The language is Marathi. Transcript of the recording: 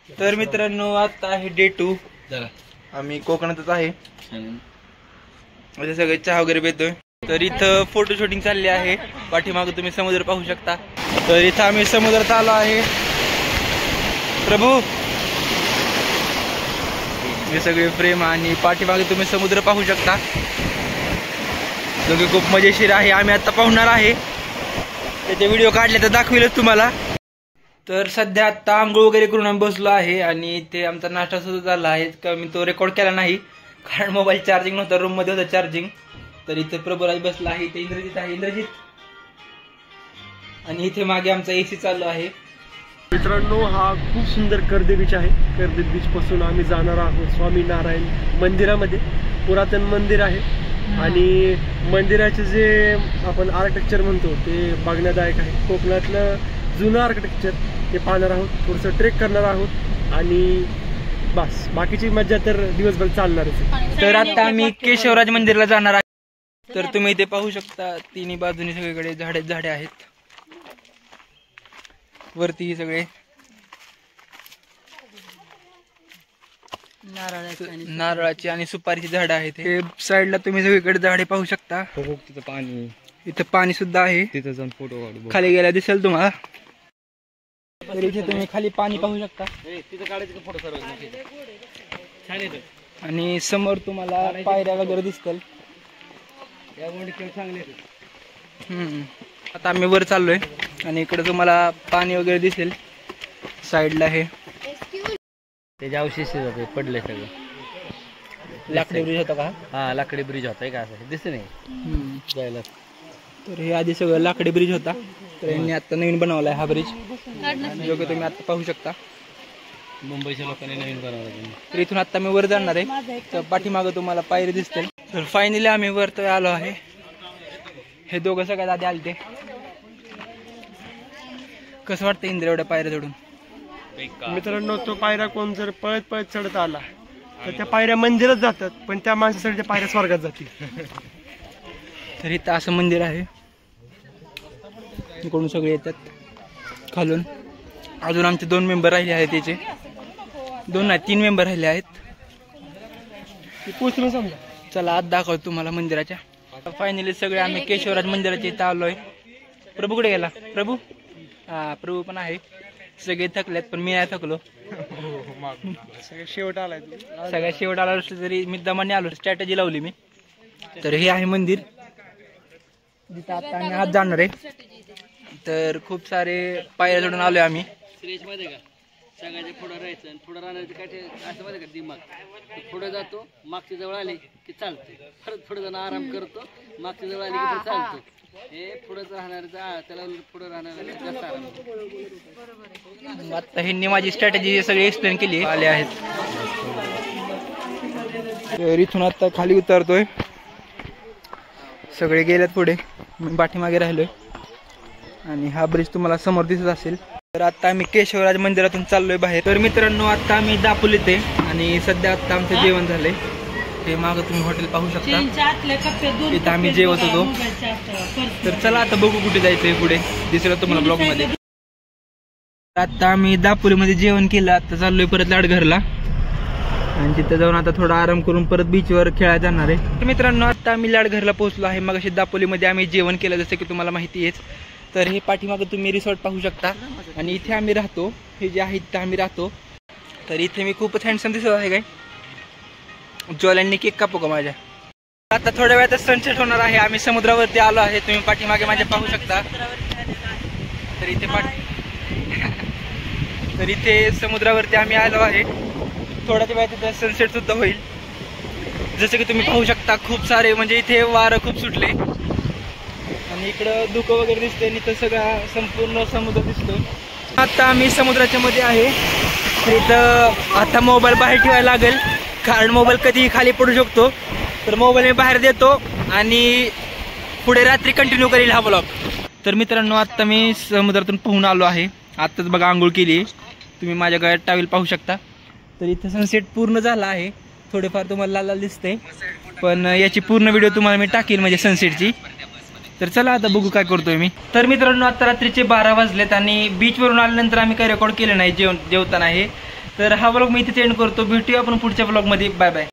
तर मित्रांनो आता आहे डे 2. आम्ही कोकणातच आहे. म्हणजे सगळे चहा वगैरे पितोय. तर इथं फोटो शूटिंग चालली आहे. पाठीमागे तुम्ही समुद्र पाहू शकता. तर इथं आम्ही समुद्रात आलो आहे. प्रभू हे सगळे प्रेम आणि पाठीमागे तुम्ही समुद्र पाहू शकता. दोघे खूप मजेशीर आहे. आम्ही आता पाहणार आहे. त्याचे व्हिडिओ काढले तर दाखविलच तुम्हाला. तर सध्या आता आंघोळ वगैरे करून आम्ही बसलो आहे आणि ते आमचा नाश्ता सुरू झाला आहे. मी तो रेकॉर्ड केला नाही कारण मोबाईल चार्जिंग नव्हता. रूम मध्ये होता चार्जिंग. तर इथे प्रभुराज बसला आहे. इथे इंद्रजित आहे. इंद्रजित आणि इथे मागे आमचा एसी चालू आहे. मित्रांनो हा खूप सुंदर कर्दे बीच आहे. कर्दे बीच पासून आम्ही जाणार आहोत स्वामीनारायण मंदिरामध्ये. पुरातन मंदिर आहे आणि मंदिराचे जे आपण आर्किटेक्चर म्हणतो ते बघण्यादायक आहे. कोकणातलं जुनं आर्किटेक्चर ते पाहणार आहोत. थोडंसं ट्रेक करणार आहोत आणि बस बाकीची मज्जा तर दिवसभर चालणारच. तर आता आम्ही केशवराज मंदिरला जाणार आहे. तर तुम्ही इथे पाहू शकता तिन्ही बाजूनी सगळीकडे झाडे आहेत. वरती सगळे नारळाची आणि सुपारीची झाडं आहेत. हे साईडला तुम्ही सगळीकडे झाडे पाहू शकता. तिथं पाणी, इथं पाणी सुद्धा आहे. तिथं जाऊन फोटो काढू. खाली गेला दिसेल तुम्हाला. तर इथे तुम्ही खाली पाणी पाहू शकता. आणि समोर तुम्हाला पायऱ्या वगैरे दिसतील. आता आम्ही वर चाललोय आणि इकडे तुम्हाला पाणी वगैरे दिसेल साईडला. हे त्याच्या अवशेष पडले सगळं. लाकडी ब्रिज होता का? हा लाकडी ब्रिज होता का? असं दिसत नाही जायला. तर हे आधी सगळं लाकडी ब्रिज होता. तर यांनी आता नवीन बनवलाय हा ब्रिज. योग्य तुम्ही आता पाहू शकता. मुंबईच्या लोकांनी नवीन बनवलं. तर इथून आता मी वर जाणार आहे. तर पाठीमागं तुम्हाला पायरी दिसतील. तर फायनली आम्ही वर तर आलो आहे. हे दोघं सगळ्यात आधी आलते. कसं वाटतं इंद्र एवढ्या पायऱ्या चढून? मित्रांनो तो पायऱ्या कोण जर पळत पळत चढत आला तर त्या पायऱ्या मंदिरात जातात, पण त्या माणसासाठी त्या पायऱ्या स्वर्गात जातील. तर इथं असं मंदिर आहे. इकडून सगळे येतात खालून. अजून आमचे 2 मेंबर राहिले आहेत. त्याचे 2 नाही 3 मेंबर राहिले आहेत. पोचलो समजा. चला आत दाखवतो तुम्हाला मंदिराच्या. फायनली सगळे आम्ही केशवराज मंदिराच्या इथं आलोय. प्रभू कुठे गेला? प्रभू हा प्रभू पण आहे. सगळे थकलेत पण मी नाही थकलो. शेवट आलाय. सगळ्यात शेवट आला तरी मी दमाने आलो. स्ट्रॅटेजी लावली मी. तर हे आहे मंदिर जिथं आता आम्ही आत जाणार आहे. तर खूप सारे पायऱ्या चढून आलोय आम्ही. सगळ्याचे पुढं राहायचं आणि पुढं राहण्याचं काय ते असं माहिती का दिमाग. पुढे जातो, मागच्या जवळ आले की चालते. परत पुढे जाणं आराम करतो, मागच्या जवळ आले की चालतो. हे पुढेच राहणार त्याला पुढे राहणार जास्त आराम. आता ह्यांनी माझी स्ट्रॅटेजी सगळी एक्सप्लेन केली आले आहेत. तर इथून आता खाली उतरतोय. सगळे गेलेत पुढे, मी पाठीमागे राहिलोय आणि हा ब्रिज तुम्हाला समोर दिसत असेल. तर आता आम्ही केशवराज मंदिरातून चाललोय बाहेर. तर मित्रांनो आता आम्ही दापोलीत आहे आणि सध्या आता आमचं जेवण झालंय. हे मागं तुम्ही हॉटेल पाहू शकता. इथं आम्ही जेवत होतो. तर चला आता बघू कुठे जायचंय पुढे. दिसेल तुम्हाला ब्लॉग मध्ये. आता आम्ही दापोलीमध्ये जेवण केलं. आता चाललोय परत लाडघरला आणि तिथं जाऊन आता थोडा आराम करून परत बीचवर खेळायला जाणार आहे. तर मित्रांनो आता आम्ही लाडघरला पोहोचलो आहे. मग अशी दापोलीमध्ये आम्ही जेवण केलं जसं की तुम्हाला माहिती आहेच. तर हे पाठीमागं तुम्ही रिसॉर्ट पाहू शकता आणि इथे आम्ही राहतो. हे जे आहे तिथं आम्ही राहतो. तर इथे मी खूपच हँडसम दिसत आहे. काय ज्वालांनी केक कापू का माझ्या? आता थोड्या वेळात सनसेट होणार आहे. आम्ही समुद्रावरती आलो आहे. तुम्ही पाठीमागे माझ्या पाहू शकता. तर इथे समुद्रावरती आम्ही आलो आहे. थोड्याच वेळात तिथं सनसेट सुद्धा होईल. जसं की तुम्ही पाहू शकता खूप सारे म्हणजे इथे वारं खूप सुटले आणि इकडं धुकं वगैरे दिसते आणि इथं सगळा संपूर्ण समुद्र दिसतो. आता आम्ही समुद्राच्या मध्ये आहे. तर इथं आता मोबाईल बाहेर ठेवायला लागेल कारण मोबाईल कधीही खाली पडू शकतो. तर मोबाईल मी बाहेर देतो आणि पुढे रात्री कंटिन्यू करेल हा ब्लॉग. तर मित्रांनो आता मी समुद्रातून पोहून आलो आहे. आत्ताच बघा आंघोळ केली. तुम्ही माझ्या गळ्यात टावेल पाहू शकता. तर इथं सनसेट पूर्ण झाला आहे. थोडेफार तुम्हाला लाल लाल दिसते पण याची पूर्ण व्हिडिओ तुम्हाला मी टाकेल म्हणजे सनसेटची. तर चला आता बघू काय करतोय मी. तर मित्रांनो आता रात्रीचे 12 वाजलेत आणि बीचवरून आल्यानंतर आम्ही काही रेकॉर्ड केलं नाही जेवताना. हे तर हा ब्लॉग मी इथे एंड करतो. भेटूया आपण पुढच्या ब्लॉगमध्ये. Bye bye.